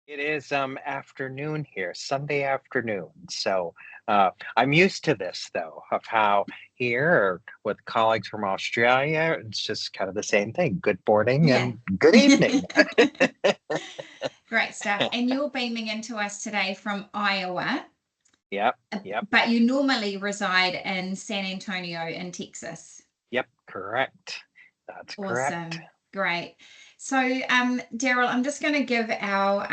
It is afternoon here, Sunday afternoon. So I'm used to this though, of how here with colleagues from Australia, it's just kind of the same thing. Good morning Yeah. and good evening. Great stuff. And you're beaming into us today from Iowa, Yep, yep, but you normally reside in San Antonio in Texas. yep, correct. That's correct. Awesome. Great. So, Daryl, I'm just going to give our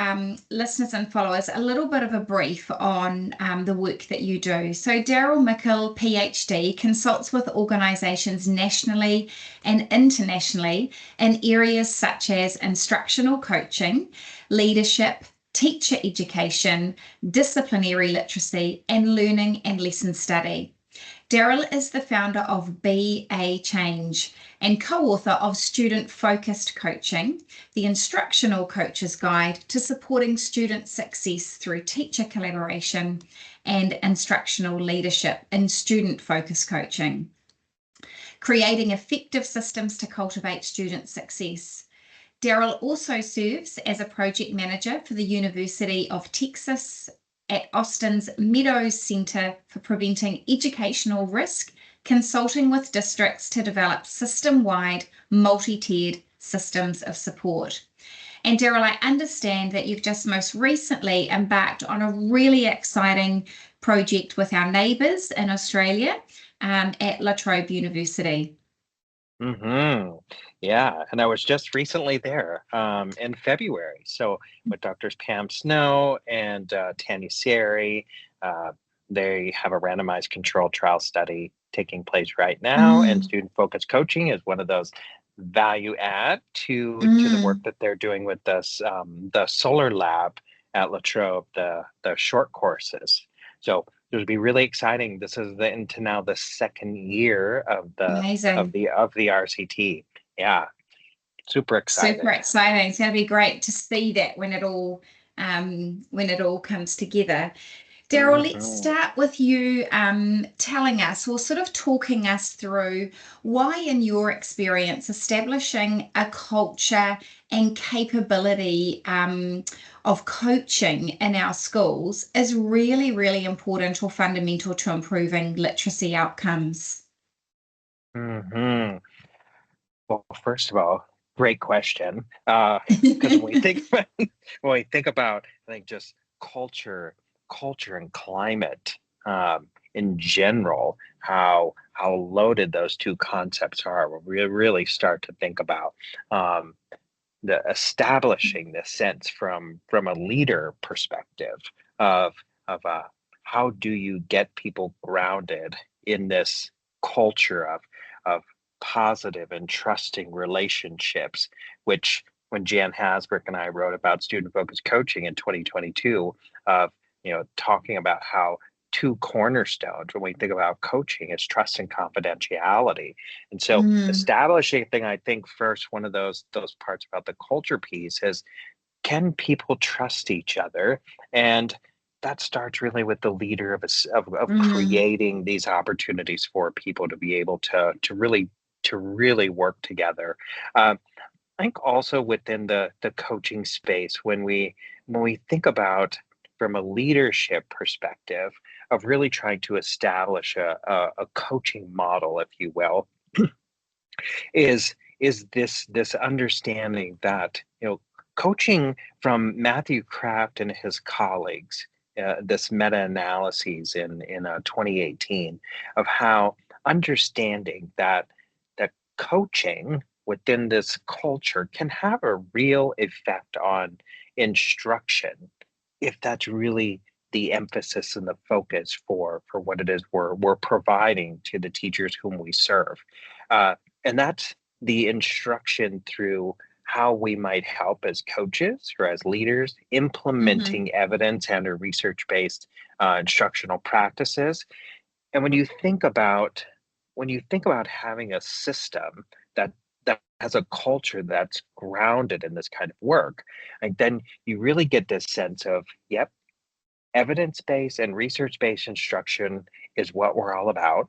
listeners and followers a little bit of a brief on the work that you do. So, Daryl Michel, PhD, consults with organizations nationally and internationally in areas such as instructional coaching, leadership, teacher education, disciplinary literacy, and learning and lesson study. Daryl is the founder of Be a Change and co-author of Student Focused Coaching, the Instructional Coach's Guide to Supporting Student Success Through Teacher Collaboration and Instructional Leadership in Student Focused Coaching, creating effective systems to cultivate student success. Daryl also serves as a project manager for the University of Texas at Austin's Meadows Center for Preventing Educational Risk, consulting with districts to develop system-wide, multi-tiered systems of support. And Daryl, I understand that you've just most recently embarked on a really exciting project with our neighbours in Australia at La Trobe University. hmm Yeah, and I was just recently there in February. So with Doctors Pam Snow and Tanya Seri, uh, they have a randomized controlled trial study taking place right now, and Mm, student-focused coaching is one of those value add to the work mm. that they're doing with this the solar lab at La Trobe, the short courses. So it would be really exciting. This is into now the second year Amazing. of the RCT. Yeah, super Super excited. exciting. It's going to be great to see that when it all comes together. Daryl, let's hmm start with you telling us or sort of talking us through why, in your experience, establishing a culture and capability of coaching in our schools is really, really important or fundamental to improving literacy outcomes. hmm Well, first of all, great question. Because when we think about, I think just culture, culture and climate in general, how loaded those two concepts are. When we really start to think about um, the establishing this sense from a leader perspective of of how do you get people grounded in this culture of positive and trusting relationships, which when Jan Hasbrook and I wrote about student focused coaching in 2022, of talking about how two cornerstones when we think about coaching is trust and confidentiality. And so Mm, establishing thing, I think first one of those parts about the culture piece is, can people trust each other? And that starts really with the leader of mm, creating these opportunities for people to be able to really work together. I think also within the coaching space, when we think about from a leadership perspective of really trying to establish a coaching model, if you will, is this understanding that coaching from Matthew Kraft and his colleagues, this meta-analyses in 2018 of how understanding that coaching within this culture can have a real effect on instruction if that's really the emphasis and the focus for what it is we're providing to the teachers whom we serve. Uh, and that's the instruction through how we might help as coaches or as leaders mhm, implementing evidence and or research-based instructional practices. And when you think about having a system that has a culture that's grounded in this kind of work, and then you really get this sense of, yep, evidence-based and research-based instruction is what we're all about.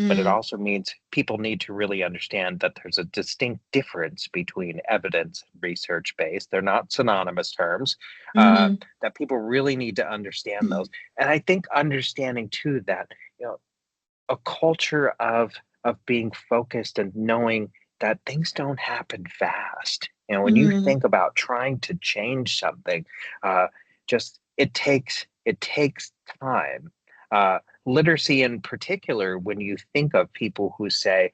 but it Mm. also means people need to really understand that there's a distinct difference between evidence and research based. They're not synonymous terms. uh, Mm-hmm. that people really need to understand those. And I think understanding too that, you know, a culture of being focused and knowing that things don't happen fast. You know, when you Mm. think about trying to change something, uh, just it takes time. Literacy in particular, when you think of people who say,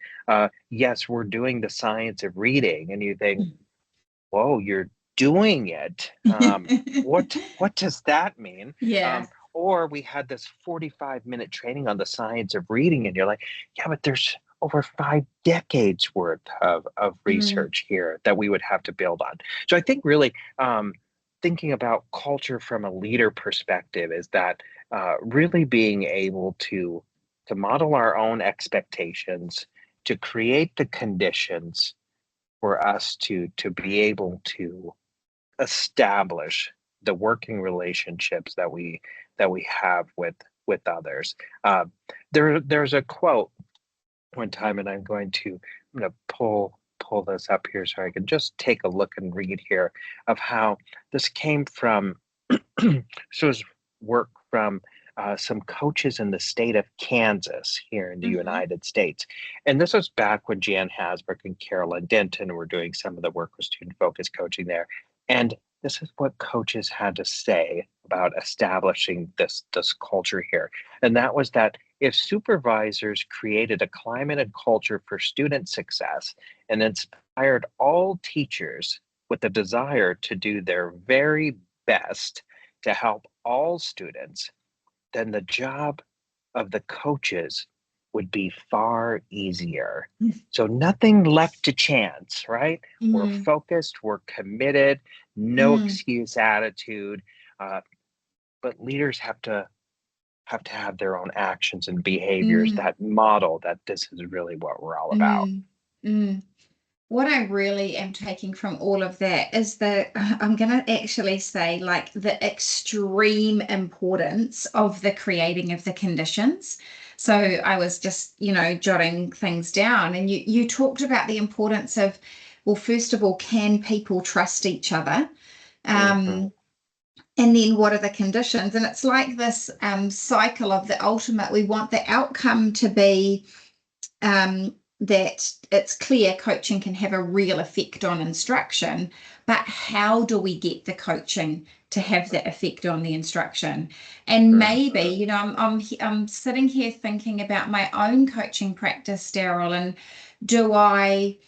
yes, we're doing the science of reading, and you think, whoa, you're doing it. What does that mean? Yeah. Or we had this 45-minute training on the science of reading, and you're like, yeah, but there's over 5 decades worth of Mm. research here that we would have to build on. So I think really, thinking about culture from a leader perspective is that, really being able to model our own expectations, to create the conditions for us to be able to establish the working relationships that we have with others. Uh, there's a quote one time, and I'm going to pull this up here so I can just take a look and read here of how this came from. So it's work from some coaches in the state of Kansas here in the Mm-hmm. United States. And this was back when Jan Hasbrook and Carolyn Denton were doing some of the work with student focused coaching there. And this is what coaches had to say about establishing this culture here. And that was that if supervisors created a climate and culture for student success and inspired all teachers with a desire to do their very best to help all students, then the job of the coaches would be far easier. So nothing left to chance, right? We're Mm. focused, we're committed, no Mm. excuse attitude. Uh, but leaders have to have their own actions and behaviors Mm. that model that this is really what we're all about. Mm. Mm. What I really am taking from all of that is that I'm going to actually say, like, the extreme importance of the creating of the conditions. So I was just, jotting things down, and you talked about the importance of, well, first of all, can people trust each other? Hmm. Um, and then what are the conditions? And it's like this cycle of the ultimate. We want the outcome to be that it's clear coaching can have a real effect on instruction, but how do we get the coaching to have that effect on the instruction? And maybe, Hmm. I'm sitting here thinking about my own coaching practice, Daryl, and do I,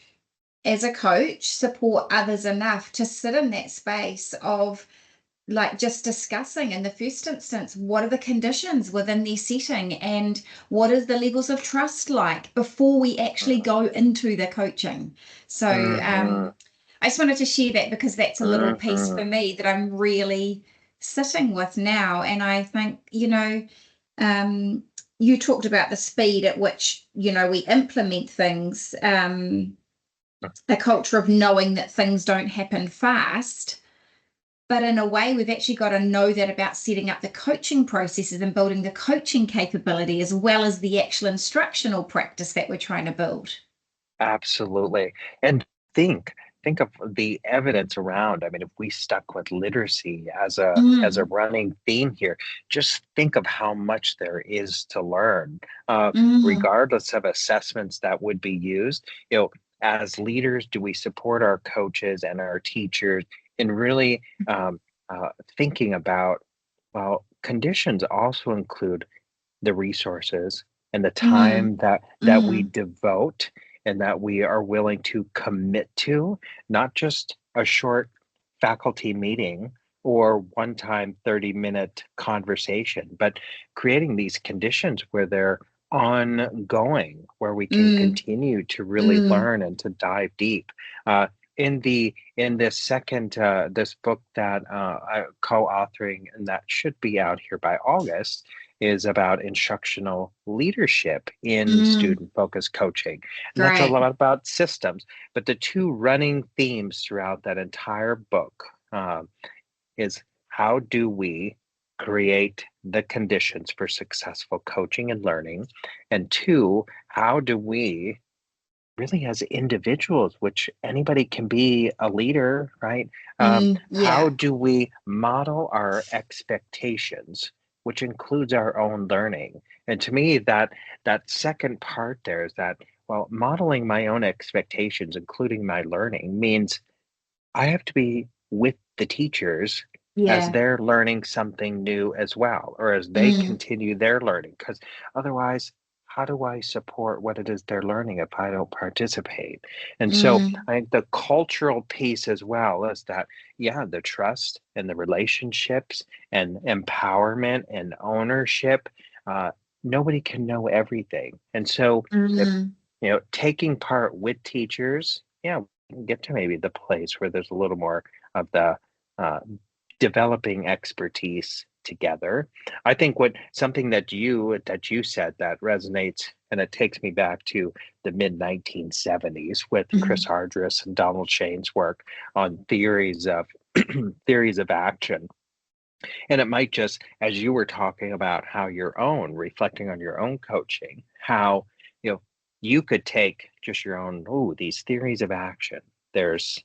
as a coach, support others enough to sit in that space of, like, just discussing in the first instance, what are the conditions within their setting and what is the levels of trust like before we actually go into the coaching. So Hmm. I just wanted to share that because that's a little piece Hmm. for me that I'm really sitting with now. And I think, um, you talked about the speed at which, we implement things, a culture of knowing that things don't happen fast. But in a way, we've actually got to know that about setting up the coaching processes and building the coaching capability as well as the actual instructional practice that we're trying to build. Absolutely. And think think of the evidence around. I mean, if we stuck with literacy as a Mm, running theme here, just think of how much there is to learn, mm, regardless of assessments that would be used. You know, as leaders, do we support our coaches and our teachers in really, thinking about, well, conditions also include the resources and the mm, time that we mm, devote and that we are willing to commit to, not just a short faculty meeting or one time 30-minute conversation, but creating these conditions where they're ongoing, where we can mm, continue to really mm, learn and to dive deep. Uh, in this second this book that I'm co-authoring, and that should be out here by August, is about instructional leadership in mm. student focused coaching. And that's a Great. lot about systems. But the two running themes throughout that entire book, is how do we create the conditions for successful coaching and learning? And two, how do we really as individuals, which anybody can be a leader, right? How Yeah. do we model our expectations, which includes our own learning? And to me, that second part there is that, well, modeling my own expectations, including my learning, means I have to be with the teachers as Yeah. they're learning something new as well, or as they Mm, continue their learning. Because otherwise, how do I support what it is they're learning if I don't participate? And so mm, I think the cultural piece as well is that, yeah, the trust and the relationships and empowerment and ownership. Uh, Nobody can know everything. And so if mm, taking part with teachers, yeah, we can get to maybe the place where there's a little more of the uh, developing expertise together. I think what something that you said that resonates, and it takes me back to the mid 1970s with Chris mm, Hardress and Donald Shane's work on theories of theories of action. And it might just, as you were talking about how your own, reflecting on your own coaching, how, you know, you could take just your own, oh, these theories of action. There's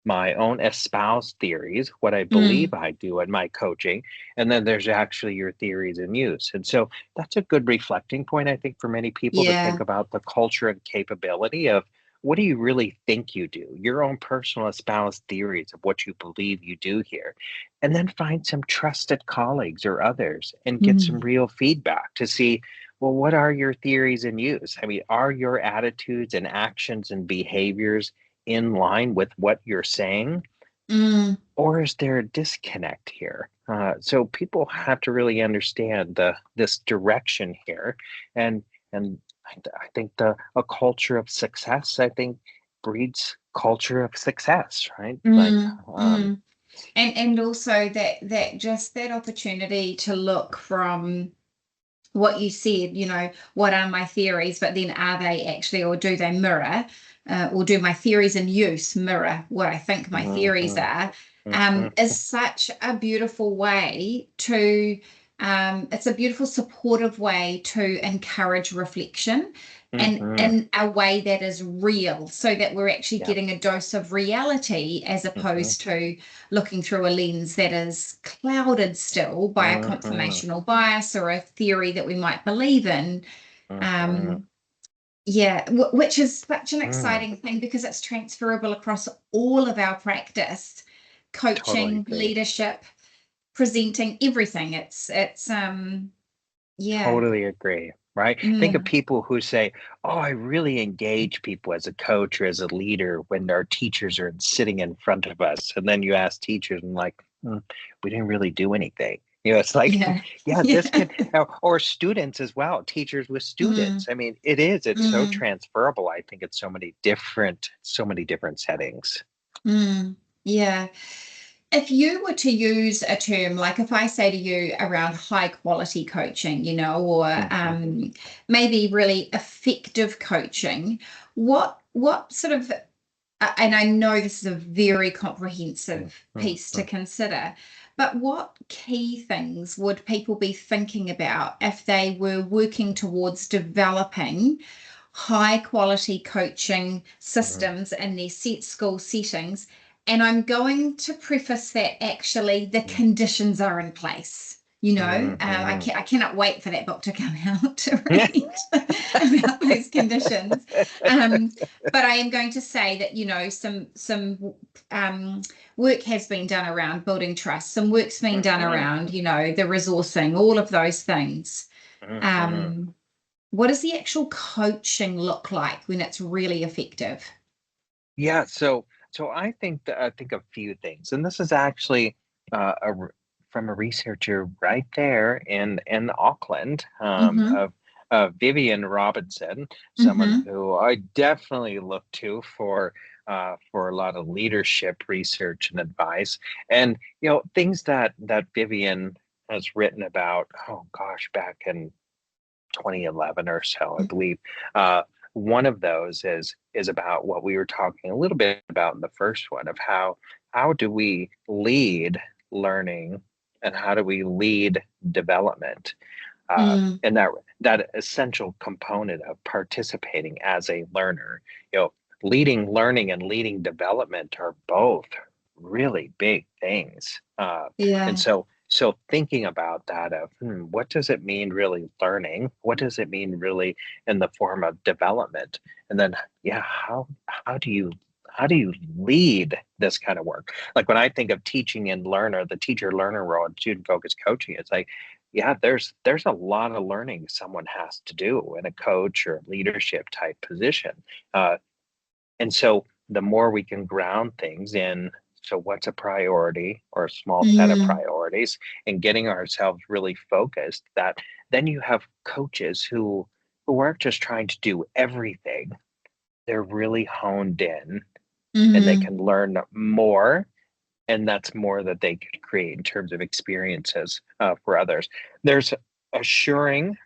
my own espoused theories, what I believe mm. I do in my coaching, and then there's actually your theories in use. And so that's a good reflecting point, I think, for many people to think Yeah. about the culture and capability of what do you really think you do, your own personal espoused theories of what you believe you do here, and then find some trusted colleagues or others and get some Mm, real feedback to see. Well, what are your theories in use? I mean, are your attitudes and actions and behaviors in line with what you're saying, mm, or is there a disconnect here? So people have to really understand this direction here, and I think a culture of success, I think, breeds culture of success, right? Like, mm. And also that just that opportunity to look from what you said, what are my theories, but then are they actually, or do they mirror, or do my theories in use mirror what I think my theories mhm, are, mhm, is such a beautiful way to, it's a beautiful supportive way to encourage reflection and mhm, in a way that is real so that we're actually yeah, getting a dose of reality as mhm, opposed to looking through a lens that is clouded still by a mhm, confirmational bias or a theory that we might believe in. mhm, Um, yeah, which is such an mm, exciting thing because it's transferable across all of our practice, totally coaching, agree. leadership, presenting, everything. It's yeah. Totally agree, right? Think of Mm, people who say, "Oh, I really engage people as a coach or as a leader when our teachers are sitting in front of us." And then you ask teachers and like, we didn't really do anything. It's like, yeah. yeah, this Yeah. can, or students as well, teachers with Mm, students. I mean, it's so mm, transferable. I think it's so many different settings. mm, yeah. If you were to use a term, like if I say to you around high quality coaching, or Mhm, maybe really effective coaching, what sort of, and I know this is a very mhm, comprehensive piece to mhm, consider, but what key things would people be thinking about if they were working towards developing high quality coaching mhm, systems in their set school settings? And I'm going to preface that actually the conditions are in place. mhm, mhm. I cannot wait for that book to come out to read about those conditions. Um, but I am going to say that some um, work has been done around building trust. Some work's been done Mhm, around the resourcing, all of those things. mhm. Um, what does the actual coaching look like when it's really effective? Yeah, so I think a few things, and this is actually from a researcher right there in Auckland, Mm-hmm. of Vivian Robinson, someone Mm-hmm. who I definitely look to for a lot of leadership research and advice, and things that Vivian has written about. Oh gosh, back in 2011 or so, I believe. Uh, One of those is about what we were talking a little bit about in the first one of how do we lead learning and how do we lead development? Mm. And that essential component of participating as a learner, you know, leading learning and leading development are both really big things. And Yeah. so thinking about that of what does it mean really learning? What does it mean really in the form of development? And then yeah, how do you how do you lead this kind of work? Like when I think of teaching and learner, the teacher learner role and student focused coaching, it's like yeah, there's a lot of learning someone has to do in a coach or leadership type position. Uh, and so the more we can ground things in, so what's a priority or a small set of Mm. priorities and getting ourselves really focused, that then you have coaches who aren't just trying to do everything. They're really honed in and they Mm. can learn more, and that's more that they could create in terms of experiences for others. There's assuring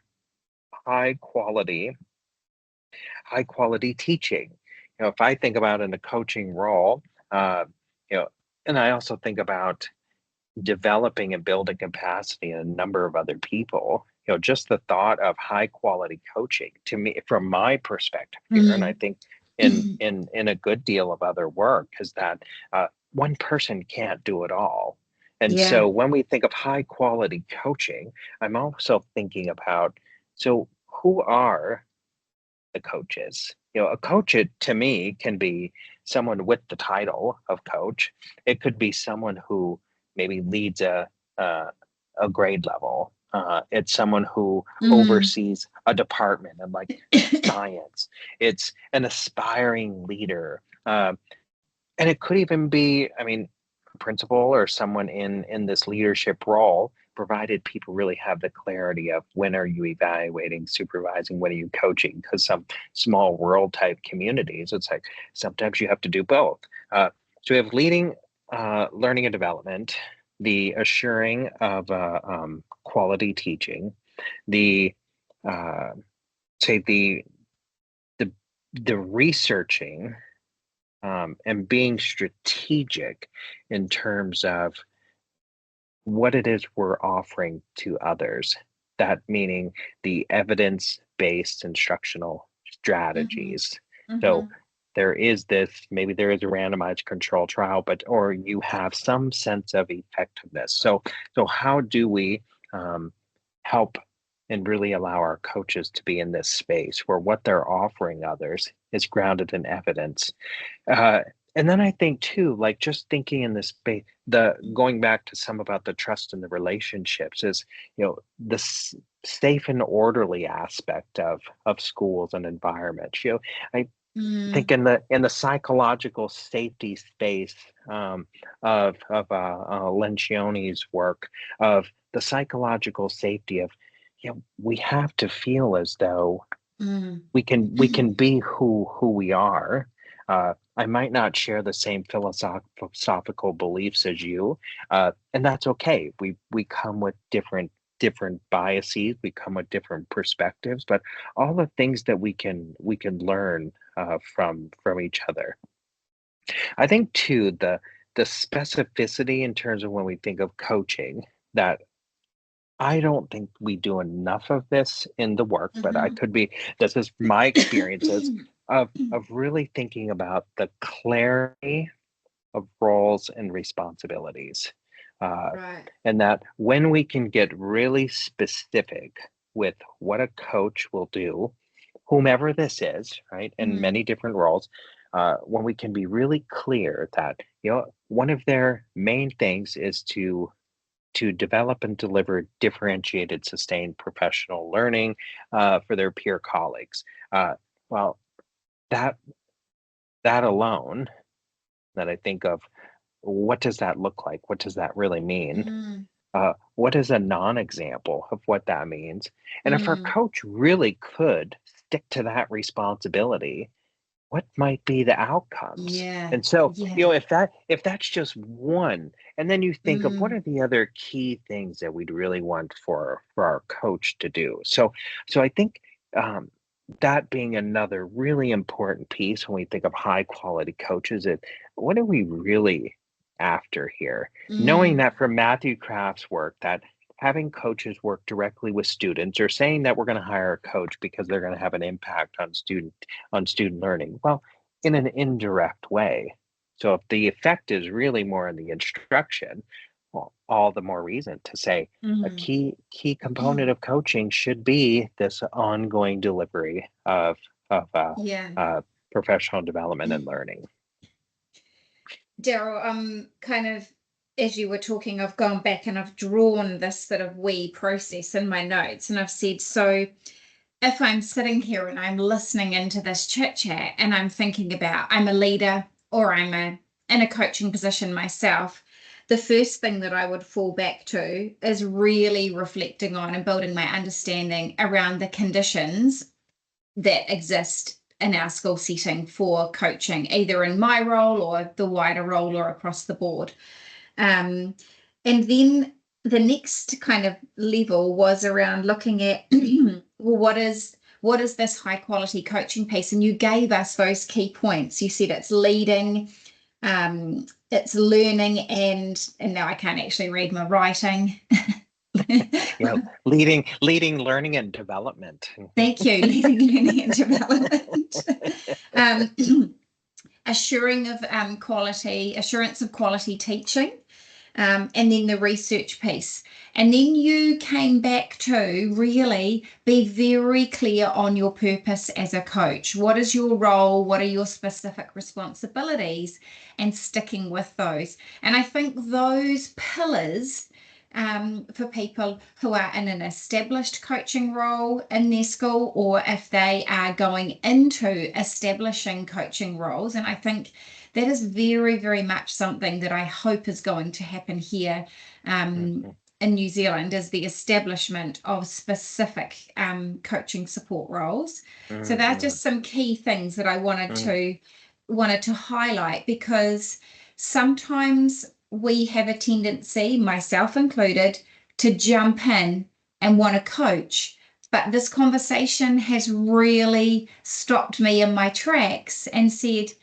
high quality high quality teaching. You know, if I think about in a coaching role, uh, you know, and I also think about developing and building capacity in a number of other people. You know, just the thought of high quality coaching to me, from my perspective here, and I Mm. think in a good deal of other work, is that one person can't do it all. And Yeah. so when we think of high quality coaching, I'm also thinking about, so who are the coaches? You know, a coach, to me, can be someone with the title of coach. It could be someone who maybe leads a, a grade level. It's someone who Mm. oversees a department and like science. It's an aspiring leader. And it could even be, I mean, a principal or someone in this leadership role, provided people really have the clarity of when are you evaluating, supervising, when are you coaching? Because some small world type communities, it's like sometimes you have to do both. So we have leading learning and development, the assuring of quality teaching, the uh, say the the researching and being strategic in terms of what it is we're offering to others. That meaning the evidence based instructional Mhm. strategies. So Mhm. there is this, maybe there is a randomized control trial, but or you have some sense of effectiveness. So how do we help and really allow our coaches to be in this space where what they're offering others is grounded in evidence? uh, and then I think too, like just thinking in this space, the going back to some about the trust in the relationships is, you know, the safe and orderly aspect of schools and environments. You know, I think Mm. in the psychological safety space of Lencioni's work, of the psychological safety of, you know, we have to feel as though Mm. we can be who we are. I might not share the same philosophical beliefs as you, and that's okay. We come with different biases. We come with different perspectives, but all the things that we can learn from each other. I think too the specificity in terms of when we think of coaching, that I don't think we do enough of this in the work, but I Mhm. could be, this is my experiences of really thinking about the clarity of roles and responsibilities. Uh, Right. and that when we can get really specific with what a coach will do, whomever this is, right, in Mm. many different roles, when we can be really clear that, you know, one of their main things is to develop and deliver differentiated, sustained professional learning for their peer colleagues. Uh, well, that that alone, that I think of, what does that look like? What does that really mean? Mm. What is a non-example of what that means? And if our Mm. coach really could stick to that responsibility, what might be the outcomes? Yeah. And so, you Yeah. know, if that's just one, and then you think of what Mm. are the other key things that we'd really want for our coach to do. So I think um, that being another really important piece when we think of high quality coaches, it what are we really after here. Knowing Mm. that from Matthew Kraft's work, that having coaches work directly with students, or saying that we're going to hire a coach because they're going to have an impact on student learning, well, in an indirect way. So if the effect is really more in the instruction, well, all the more reason to say a Mm. key component of coaching should be this ongoing delivery of Yeah. professional development and learning. Daryl, kind of, as you were talking, I've gone back and I've drawn this sort of we process in my notes, and I've said, so if I'm sitting here and I'm listening into this chit chat and I'm thinking about I'm a leader or in a coaching position myself, the first thing that I would fall back to is really reflecting on and building my understanding around the conditions that exist in our school setting for coaching, either in my role or the wider role or across the board. And then the next kind of level was around looking at well, what is this high quality coaching piece? And you gave us those key points. You said it's leading, it's learning, and now I can't actually read my writing. Leading learning and development. Thank you. Leading, learning, and development. Assuring of assurance of quality teaching, and then the research piece. And then you came back to really be very clear on your purpose as a coach. What is your role? What are your specific responsibilities? And sticking with those. And I think those pillars, for people who are in an established coaching role in their school, or if they are going into establishing coaching roles. And I think that is very, very much something that I hope is going to happen here in New Zealand, is the establishment of specific coaching support roles. So they're just some key things that I wanted to highlight, because sometimes we have a tendency, myself included, to jump in and want to coach. But this conversation has really stopped me in my tracks and said,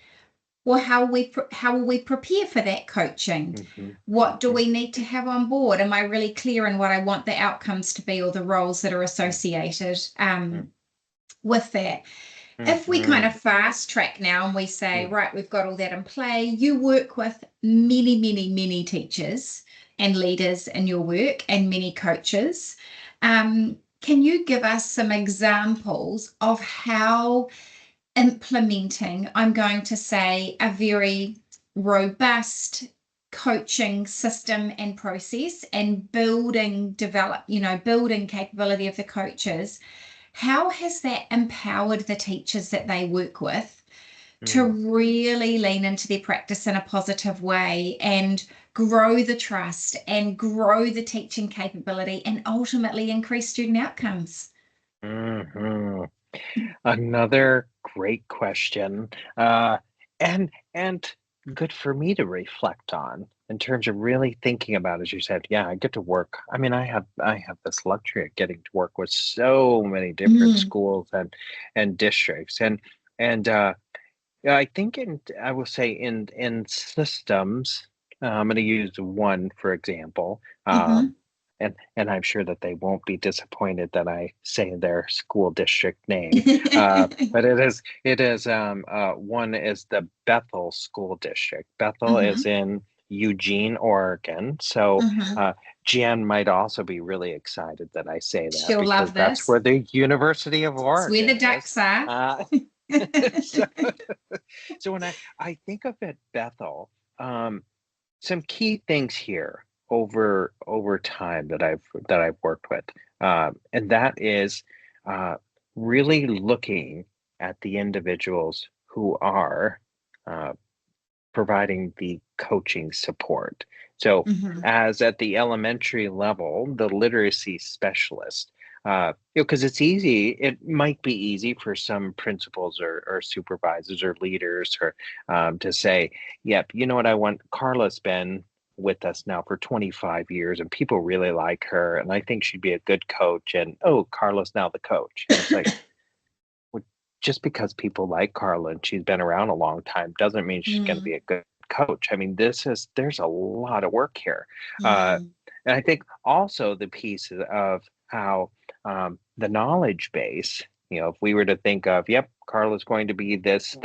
well, how will we prepare for that coaching? What do we need to have on board? Am I really clear in what I want the outcomes to be, or the roles that are associated with that? If we kind of fast track now and we say, right, we've got all that in play, you work with many, many, many teachers and leaders in your work, and many coaches. Can you give us some examples of how implementing, I'm going to say, a very robust coaching system and process, and building capability of the coaches, how has that empowered the teachers that they work with to really lean into their practice in a positive way and grow the trust and grow the teaching capability and ultimately increase student outcomes? Another great question, and good for me to reflect on, in terms of really thinking about, as you said. Yeah, I get to work. I mean, I have this luxury of getting to work with so many different schools and districts, and yeah, I think I will say in systems. I'm going to use one for example. And I'm sure that they won't be disappointed that I say their school district name. But one is the Bethel School District. Bethel is in Eugene, Oregon. So Jan might also be really excited that I say that, She'll because love that's this. where the University of It's where the Oregon is. ducks are. So, so when I think of it, Bethel, some key things here over time that I've worked with, and that is really looking at the individuals who are uh, providing the coaching support. So, as at the elementary level, the literacy specialist, because it might be easy for some principals or supervisors or leaders, or to say, yep, you know what, I want, Carla's been with us now for 25 years and people really like her, and I think she'd be a good coach, and oh, Carla's now the coach. And it's like, well, just because people like Carla and she's been around a long time doesn't mean she's going to be a good coach. I mean, there's a lot of work here. Uh, Mm, and I think also the piece of how the knowledge base, if we were to think of, yep, Carla's going to be this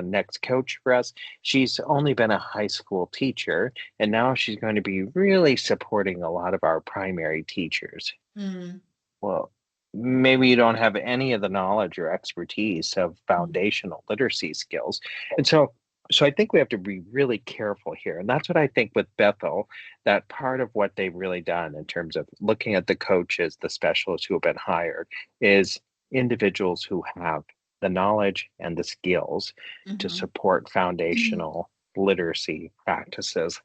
next coach for us. She's only been a high school teacher, and now she's going to be really supporting a lot of our primary teachers. mm, Well, maybe you don't have any of the knowledge or expertise of mm, foundational literacy skills. And so I think we have to be really careful here. And that's what I think with Bethel, that part of what they've really done in terms of looking at the coaches, the specialists who have been hired, is individuals who have the knowledge and the skills to mhm, support foundational literacy practices.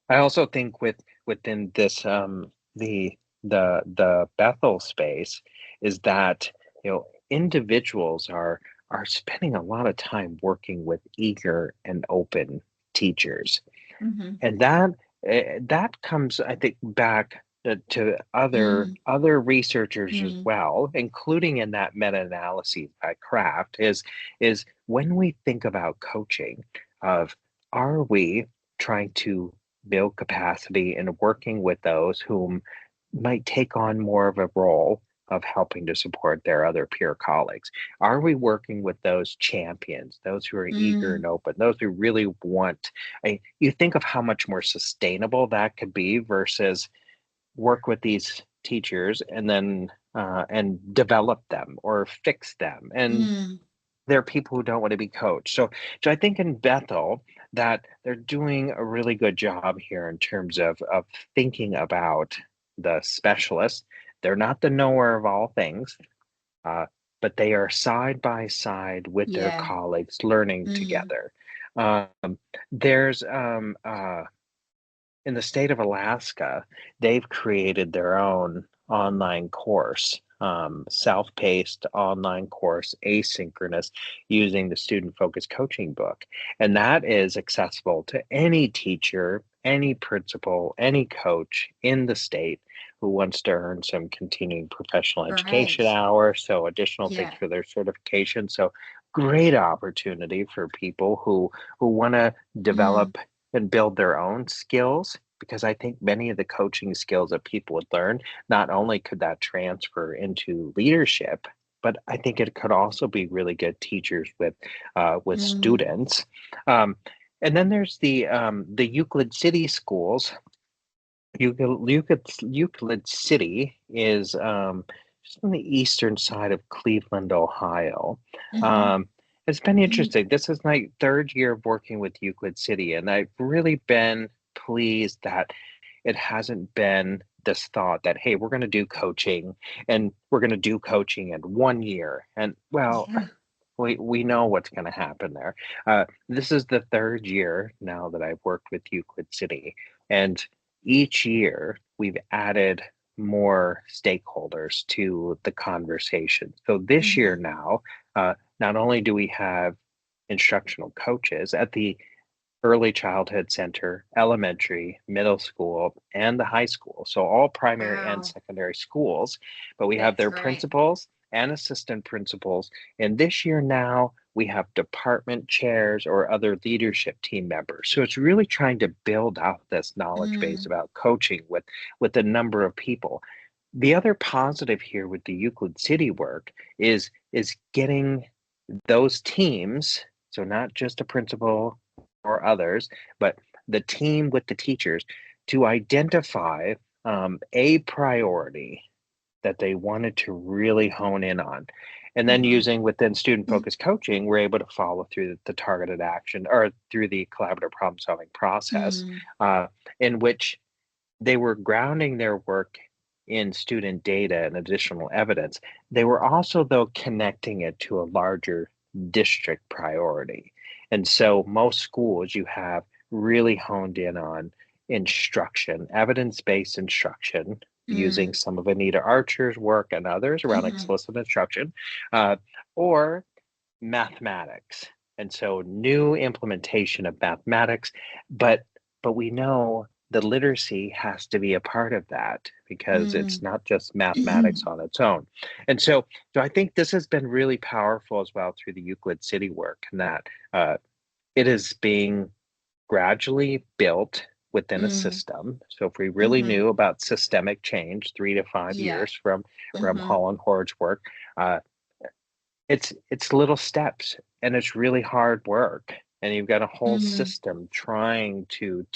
I also think within this the Bethel space is that individuals are spending a lot of time working with eager and open teachers, mhm, and that comes, I think, back to mm, other researchers as mm, well, including in that meta-analysis by Kraft, is when we think about coaching, of are we trying to build capacity and working with those whom might take on more of a role of helping to support their other peer colleagues? Are we working with those champions, those who are eager mm, and open, those who really want? You think of how much more sustainable that could be versus work with these teachers and then and develop them or fix them. And mm, there are people who don't want to be coached. So I think in Bethel that they're doing a really good job here in terms of thinking about the specialists. They're not the knower of all things, uh, but they are side by side with their yeah, colleagues learning mm, together. There's in the state of Alaska, they've created their own online course, self-paced online course, asynchronous, using the student focused coaching book. And that is accessible to any teacher, any principal, any coach in the state who wants to earn some continuing professional education great, hours, so additional things yeah, for their certification. So great opportunity for people who want to mm, develop and build their own skills, because I think many of the coaching skills that people would learn, not only could that transfer into leadership, but I think it could also be really good teachers with mm, students. Um, and then there's the Euclid City schools. Euclid City is just on the eastern side of Cleveland, Ohio. mhm, Um, it's been interesting. This is my third year of working with Euclid City, and I've really been pleased that it hasn't been this thought that, hey, we're going to do coaching and we're going to do coaching in 1 year. And well, yeah, we know what's going to happen there. This is the third year now that I've worked with Euclid City, and each year we've added more stakeholders to the conversation. So this year mhm, now, not only do we have instructional coaches at the early childhood center, elementary, middle school, and the high school. So all primary and wow, secondary schools, but we have that's their great, principals and assistant principals. And this year now we have department chairs or other leadership team members. So it's really trying to build out this knowledge base mm, about coaching with a number of people. The other positive here with the Euclid City work is getting those teams, so not just a principal or others, but the team with the teachers, to identify a priority that they wanted to really hone in on. And then mhm, using within student focused coaching, we're able to follow through the targeted action or through the collaborative problem solving process, mm, uh, in which they were grounding their work in student data and additional evidence. They were also, though, connecting it to a larger district priority. And so most schools you have really honed in on instruction, evidence-based instruction, using mm, some of Anita Archer's work and others around mhm, explicit instruction, uh, or mathematics. And so new implementation of mathematics, but we know the literacy has to be a part of that because it's mm, not just mathematics on its own. And so I think this has been really powerful as well through the Euclid City work, and that it is being gradually built within a Mm, system. So if we really mm-hmm. knew about systemic change 3 to 5 years Yeah. from Mm-hmm. Holland Horde's work, uh, it's little steps and it's really hard work. And you've got a whole Mm, system trying to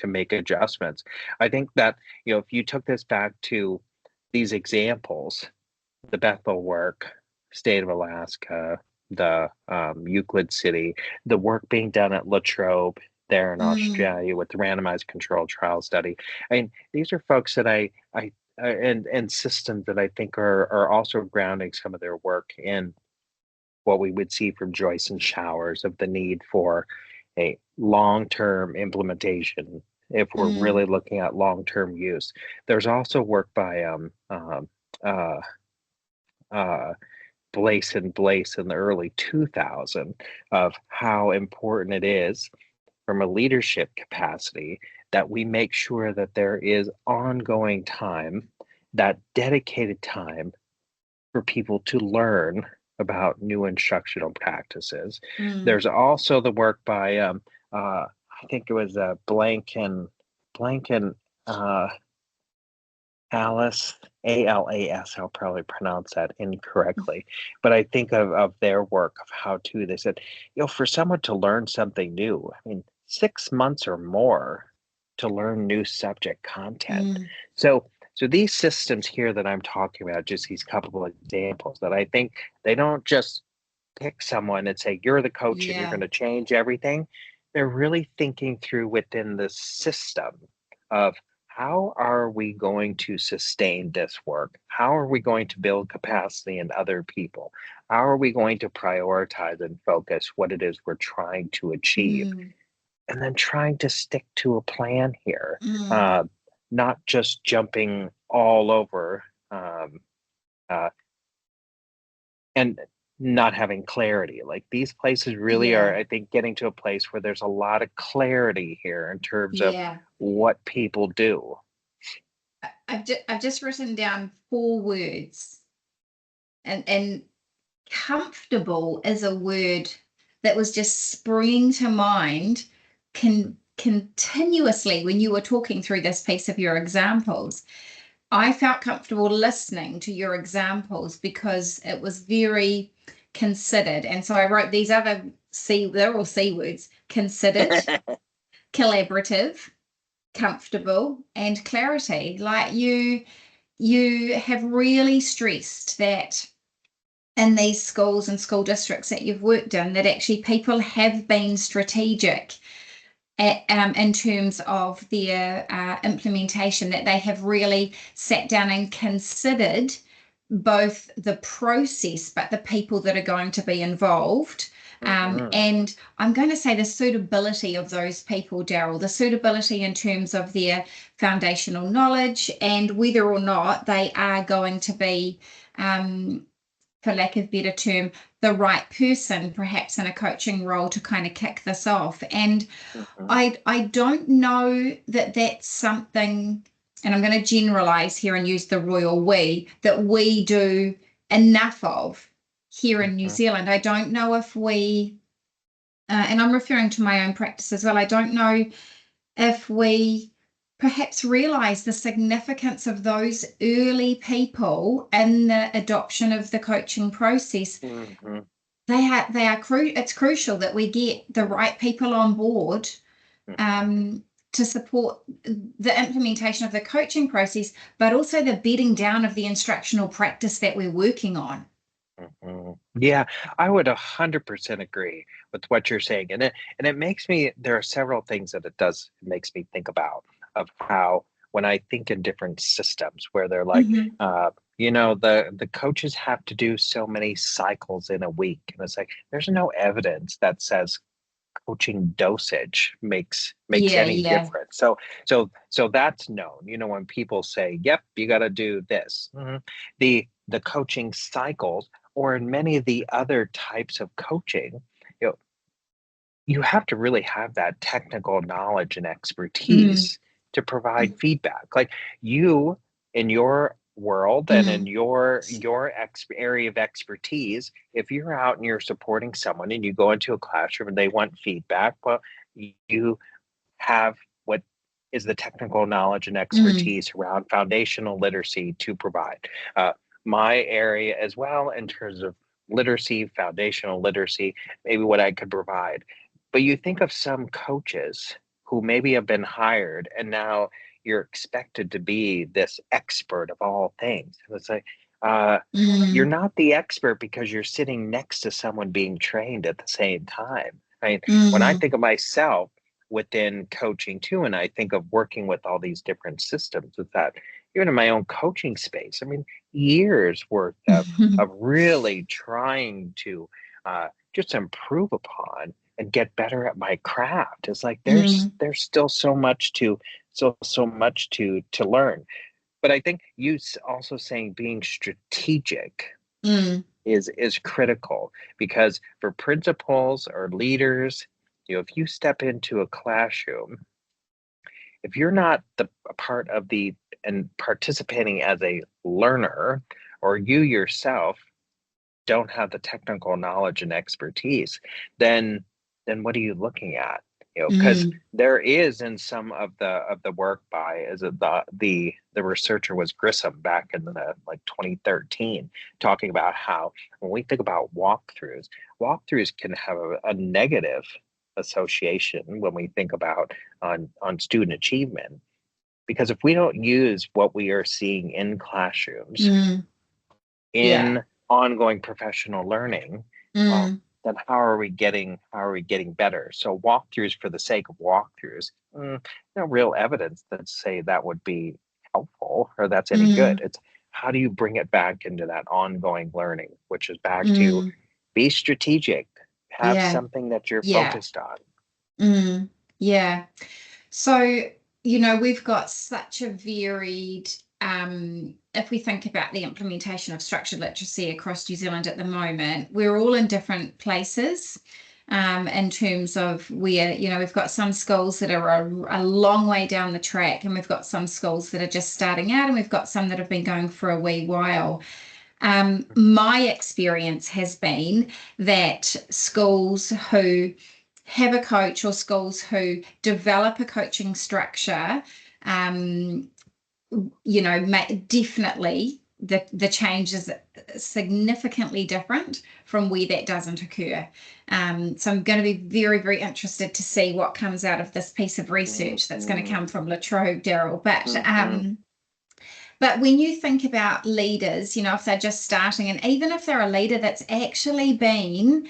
make adjustments. I think that, if you took this back to these examples, the Bethel work, state of Alaska, the Euclid City, the work being done at La Trobe there in mm, Australia with the randomized controlled trial study. I mean, these are folks that and systems that I think are also grounding some of their work in what we would see from Joyce and Showers of the need for a long-term implementation if we're really mm, looking at long-term use. There's also work by uh, uh, Blaise and Blaise in the early 2000 of how important it is from a leadership capacity that we make sure that there is ongoing time, that dedicated time for people to learn about new instructional practices. mm. There's also the work by I think it was Blank and uh, Alice, Alas. I'll probably pronounce that incorrectly, but I think of their work of how to. They said, for someone to learn something new, I mean, 6 months or more to learn new subject content. Mm, So these systems here that I'm talking about, just these couple of examples that I think they don't just pick someone and say, you're the coach and you're yeah. going to change everything. They're really thinking through within the system of how are we going to sustain this work? How are we going to build capacity in other people? How are we going to prioritize and focus what it is we're trying to achieve? Mm, And then trying to stick to a plan here, mm. uh, not just jumping all over um, uh, and not having clarity. Like these places really are, Yeah. I think, getting to a place where there's a lot of clarity here in terms of Yeah. what people do. I've just written down 4 words, and comfortable is a word that was just springing to mind continuously when you were talking through this piece of your examples. I felt comfortable listening to your examples because it was very considered. And so I wrote these other they're all C words: considered, collaborative, comfortable, and clarity. Like you have really stressed that in these schools and school districts that you've worked in, that actually people have been strategic in terms of their implementation, that they have really sat down and considered both the process but the people that are going to be involved. Mhm, And I'm going to say the suitability of those people, Daryl, the suitability in terms of their foundational knowledge and whether or not they are going to be, for lack of a better term, the right person, perhaps in a coaching role to kind of kick this off. And mhm, I don't know that that's something, and I'm going to generalize here and use the royal we, that we do enough of here in New mhm, Zealand. I don't know if we, and I'm referring to my own practice as well, I don't know if we perhaps realize the significance of those early people in the adoption of the coaching process. mhm, It's crucial that we get the right people on board, mhm, um, to support the implementation of the coaching process, but also the bedding down of the instructional practice that we're working on. mhm. Yeah, I would 100% agree with what you're saying. And it makes me, there are several things that it makes me think about of how when I think in different systems where they're like, Mhm. the coaches have to do so many cycles in a week. And it's like, there's no evidence that says coaching dosage makes Yeah, any yeah. difference. So that's known. When people say, "Yep, you got to do this," the coaching cycles, or in many of the other types of coaching, you know, you have to really have that technical knowledge and Mm, expertise to provide feedback. Like you in your world and in Mm, your area of expertise, if you're out and you're supporting someone and you go into a classroom and they want feedback, well, you have what is the technical knowledge and mm, expertise around foundational literacy to provide. Uh, my area as well, in terms of literacy, foundational literacy, maybe what I could provide. But you think of some coaches who maybe have been hired and now you're expected to be this expert of all things. And it's like, you're mm, not the expert because you're sitting next to someone being trained at the same time. I mean, when I mm, think of myself within coaching too, and I think of working with all these different systems with that, even in my own coaching space, I mean, years worth of really trying to just improve upon and get better at my craft. It's like mm, there's still so much to learn. But I think also saying being strategic mm, is critical, because for principals or leaders, if you step into a classroom, if you're not the a part of the and participating as a learner, or you yourself don't have the technical knowledge and expertise, then what are you looking at? Because mm, there is in some of the work by, is it the researcher was Grissom back in the like 2013, talking about how when we think about walkthroughs can have a negative association when we think about on student achievement, because if we don't use what we are seeing in classrooms mm, yeah, in ongoing professional learning, well, mm, then how are we getting better? So walkthroughs for the sake of walkthroughs, no real evidence that say that would be helpful or that's any good. mm, It's how do you bring it back into that ongoing learning, which is back to mm, be strategic, have yeah, something that you're yeah, focused on. mm, yeah. So, we've got such a varied, if we think about the implementation of structured literacy across New Zealand at the moment, we're all in different places. In terms of where, we've got some schools that are a long way down the track, and we've got some schools that are just starting out, and we've got some that have been going for a wee while. My experience has been that schools who have a coach, or schools who develop a coaching structure, um, definitely the change is significantly different from where that doesn't occur. So I'm going to be very, very interested to see what comes out of this piece of research that's going to come Mhm, from La Trobe, Daryl. mhm, But when you think about leaders, if they're just starting, and even if they're a leader that's actually been,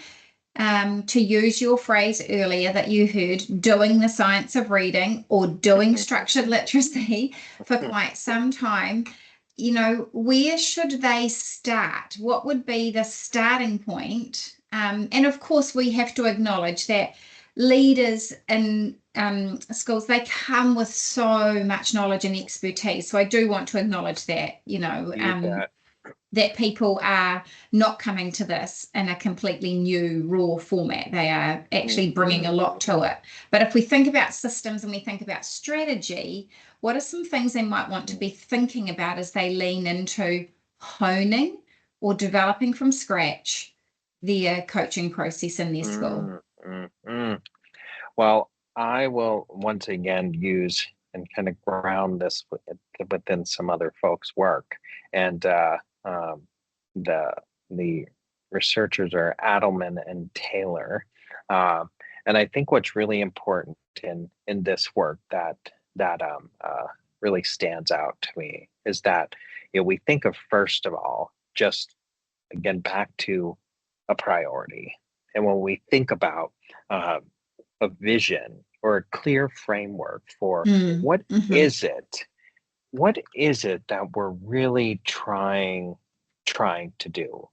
to use your phrase earlier that you heard, doing the science of reading or doing structured literacy for quite some time, where should they start? What would be the starting point? And of course, we have to acknowledge that leaders in schools, they come with so much knowledge and expertise. So I do want to acknowledge that, you bet. that people are not coming to this in a completely new raw format. They are actually bringing a Mhm. lot to it. But if we think about systems and we think about strategy, what are some things they might want to be thinking about as they lean into honing or developing from scratch their coaching process in their school? Mm, mm, mm. Well, I will once again use and kind of ground this within some other folks' work, and the the researchers are Adelman and Taylor, uh, and I think what's really important in this work that really stands out to me is that we think of, first of all, just again back to a priority, and when we think about uh, a vision or a clear framework for Mm, what mm-hmm, is it what is it that we're really trying to do,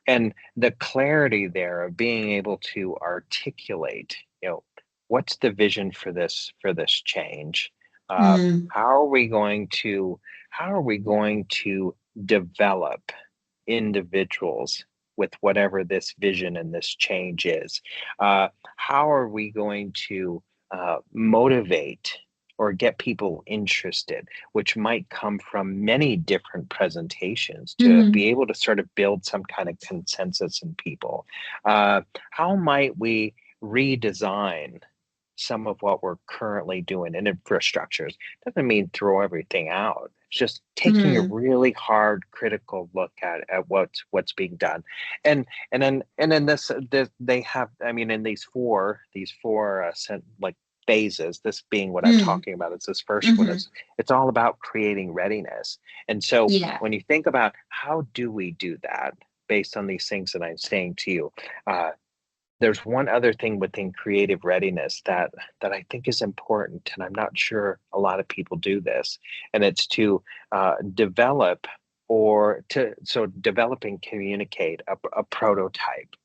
and the clarity there of being able to articulate, what's the vision for this change, uh, mm, how are we going to develop individuals with whatever this vision and this change is, how are we going to motivate or get people interested, which might come from many different presentations to Mm, be able to sort of build some kind of consensus in people. How might we redesign some of what we're currently doing in infrastructures? Doesn't mean throw everything out. It's just taking a mm, really hard critical look at what's being done. And then this they have, I mean, in these four like phases, this being what I'm mm, talking about, it's this first one mhm. is it's all about creating readiness. And so Yeah. when you think about how do we do that based on these things that I'm saying to you, uh, there's one other thing within creative readiness that I think is important, and I'm not sure a lot of people do this, and it's to develop or to so develop and communicate a prototype.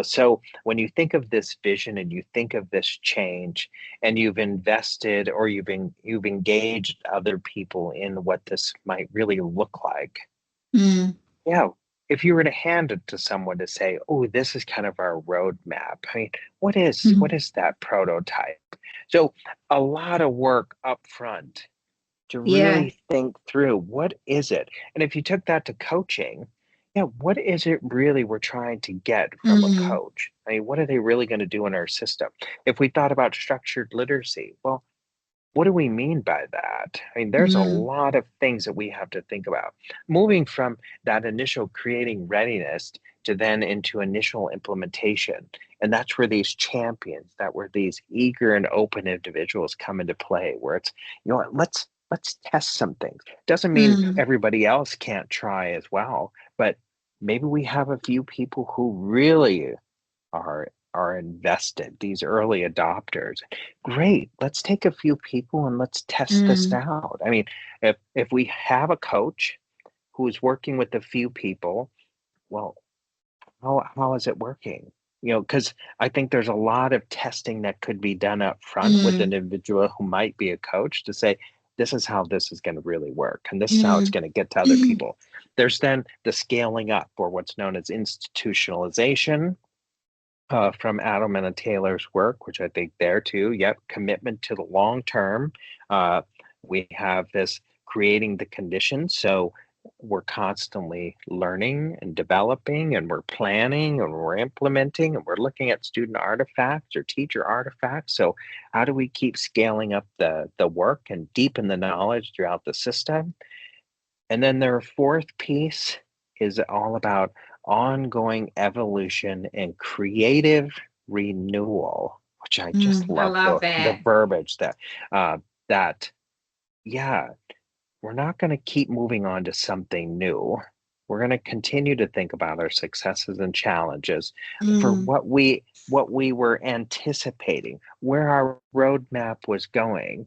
So when you think of this vision and you think of this change, and you've invested or you've engaged other people in what this might really look like, Mm, yeah, if you were to hand it to someone to say, "Oh, this is kind of our roadmap." I mean, what mhm. is that prototype? So a lot of work up front to Yeah. really think through what is it? And if you took that to coaching, yeah, what is it really we're trying to get from a Mm, coach? I mean, what are they really going to do in our system? If we thought about structured literacy, well, what do we mean by that? I mean, there's a mm, lot of things that we have to think about. Moving from that initial creating readiness to then into initial implementation. And that's where these champions, that where these eager and open individuals come into play, where it's, what, let's test some things. Doesn't mean mm, everybody else can't try as well, but maybe we have a few people who really are invested, these early adopters. Great, let's take a few people and let's test this mm, out. I mean, if we have a coach who's working with a few people, well, how is it working? Because I think there's a lot of testing that could be done up front with an mm, individual who might be a coach to say, this is how this is going to really work, and this is how it's mm, going to get to other mm, people. There's then the scaling up, or what's known as institutionalization, from Adam and Taylor's work, which I think there too, yep, commitment to the long term. Uh, we have this creating the conditions. So we're constantly learning and developing, and we're planning and we're implementing, and we're looking at student artifacts or teacher artifacts. So how do we keep scaling up the work and deepen the knowledge throughout the system? And then their fourth piece is all about ongoing evolution and creative renewal, which I just I love love the that. verbiage uh, that yeah, we're not going to keep moving on to something new. We're going to continue to think about our successes and challenges for Mm, what we were anticipating, where our roadmap was going,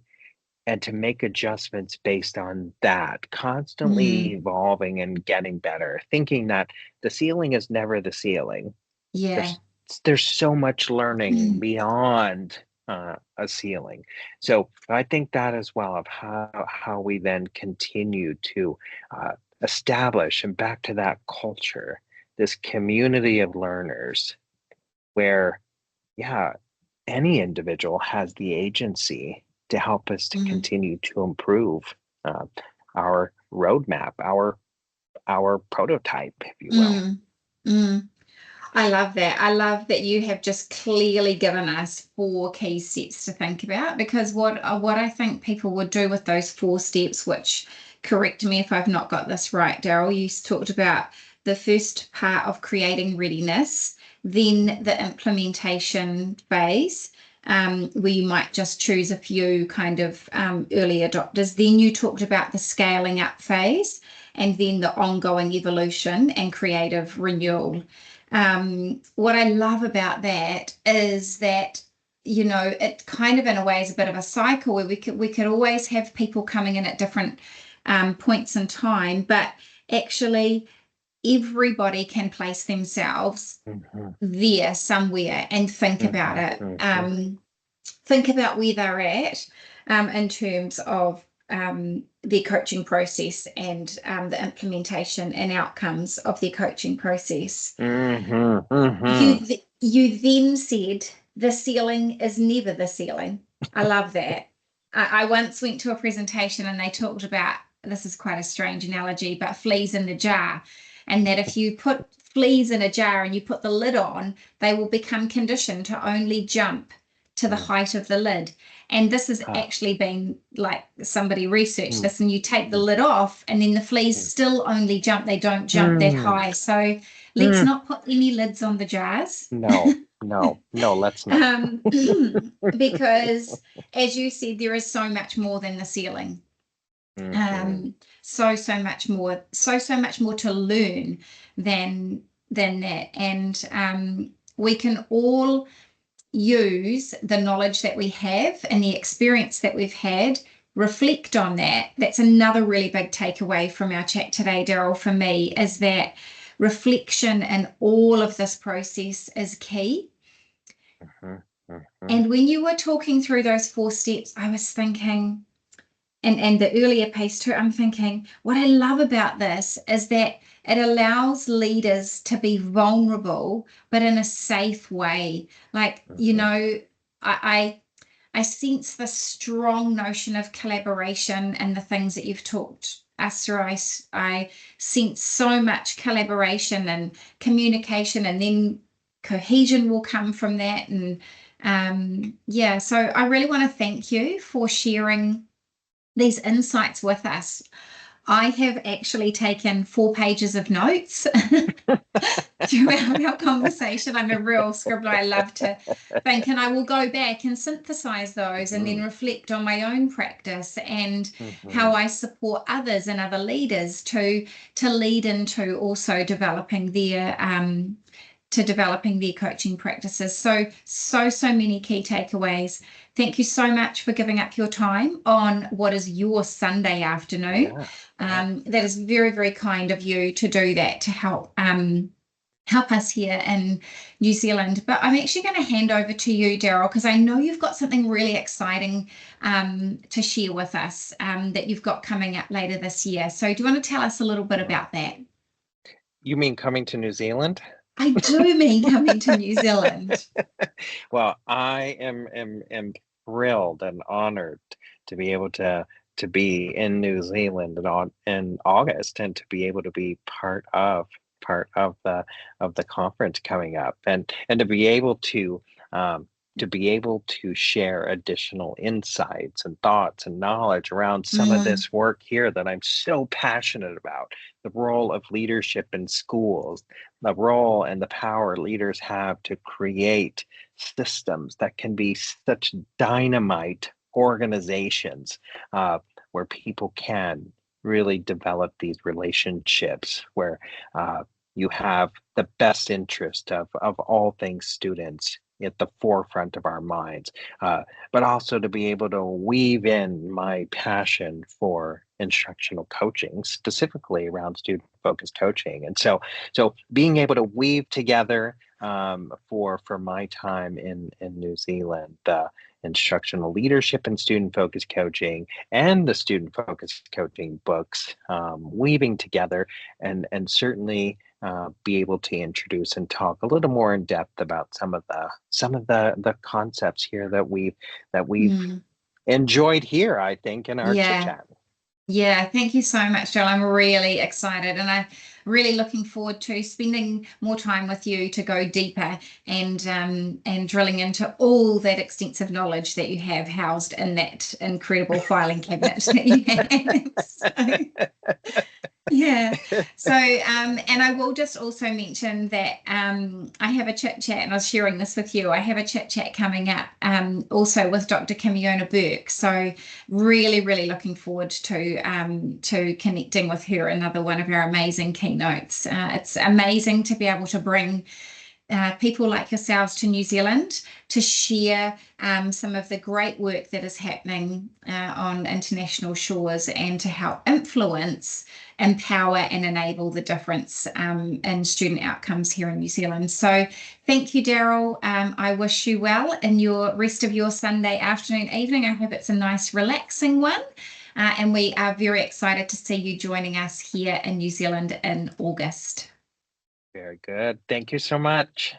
and to make adjustments based on that, constantly mm, evolving and getting better, thinking that the ceiling is never the ceiling. yeah. There's so much learning Mm, beyond a ceiling. So I think that as well of how we then continue to uh, establish, and back to that culture, this community of learners where, yeah, any individual has the agency to help us to mm, continue to improve uh, our roadmap, our prototype, if you will. mm, mm. I love that. I love that you have just clearly given us four key steps to think about, because what I think people would do with those four steps, which, correct me if I've not got this right, Daryl, you talked about the first part of creating readiness, then the implementation phase, where you might just choose a few kind of early adopters. Then you talked about the scaling up phase, and then the ongoing evolution and creative renewal. What I love about that is that, it kind of in a way is a bit of a cycle where we could always have people coming in at different points in time, but actually everybody can place themselves Mhm, there somewhere and think about mhm, it. mhm, Think about where they're at in terms of their coaching process and the implementation and outcomes of their coaching process. mhm, You mhm. you then said the ceiling is never the ceiling. I love that. I once went to a presentation and they talked about, this is quite a strange analogy, but fleas in the jar. And that if you put fleas in a jar and you put the lid on, they will become conditioned to only jump to the height of the lid. And this has actually been like somebody researched this, and you take the lid off and then the fleas still only jump, they don't jump that high. So let's not put any lids on the jars. No, let's not. Because as you said, there is so much more than the ceiling. So much more, so much more to learn than that. And we can all use the knowledge that we have and the experience that we've had, reflect on that. That's another really big takeaway from our chat today, Daryl, for me, is that reflection in all of this process is key. And when you were talking through those 4 steps, I was thinking, and the earlier piece too, I'm thinking, what I love about this is that it allows leaders to be vulnerable, but in a safe way. Like, you know, I sense the strong notion of collaboration and the things that you've talked us through. I sense so much collaboration and communication, and then cohesion will come from that. And yeah, so I really want to thank you for sharing these insights with us. I have actually taken 4 pages of notes throughout our conversation. I'm a real scribbler. I love to think, and I will go back and synthesize those and then reflect on my own practice and how I support others and other leaders to lead into also developing their coaching practices. So many key takeaways. Thank you so much for giving up your time on what is your Sunday afternoon. That is very, very kind of you to do that, to help us here in New Zealand. But I'm actually going to hand over to you, Daryl, because I know you've got something really exciting to share with us that you've got coming up later this year. So do you want to tell us a little bit about that? You mean coming to New Zealand? I do mean coming to New Zealand. Well, I am thrilled and honored to be able to be in New Zealand in August, and to be able to be part of the conference coming up, and to be able to share additional insights and thoughts and knowledge around some of this work here that I'm so passionate about. The role of leadership in schools, the role and the power leaders have to create systems that can be such dynamite organizations, where people can really develop these relationships, where you have the best interest of all things students at the forefront of our minds, but also to be able to weave in my passion for instructional coaching, specifically around student-focused coaching. And so being able to weave together for my time in New Zealand, the instructional leadership and student-focused coaching and the student-focused coaching books, weaving together, and certainly be able to introduce and talk a little more in depth about some of the concepts here that we've enjoyed here, I think, in our chit chat. Yeah, thank you so much, Joel. I'm really excited, and I'm really looking forward to spending more time with you to go deeper and drilling into all that extensive knowledge that you have housed in that incredible filing cabinet that you have. Yeah. So, and I will just also mention that I have a chit chat, and I was sharing this with you. I have a chit chat coming up also with Dr. Kimiona Burke. So really, really looking forward to connecting with her, another one of our amazing keynotes. It's amazing to be able to bring people like yourselves to New Zealand to share some of the great work that is happening on international shores, and to help influence, empower, and enable the difference in student outcomes here in New Zealand. So thank you, Daryl. I wish you well in your rest of your Sunday afternoon, evening. I hope it's a nice, relaxing one. And we are very excited to see you joining us here in New Zealand in August. Very good. Thank you so much.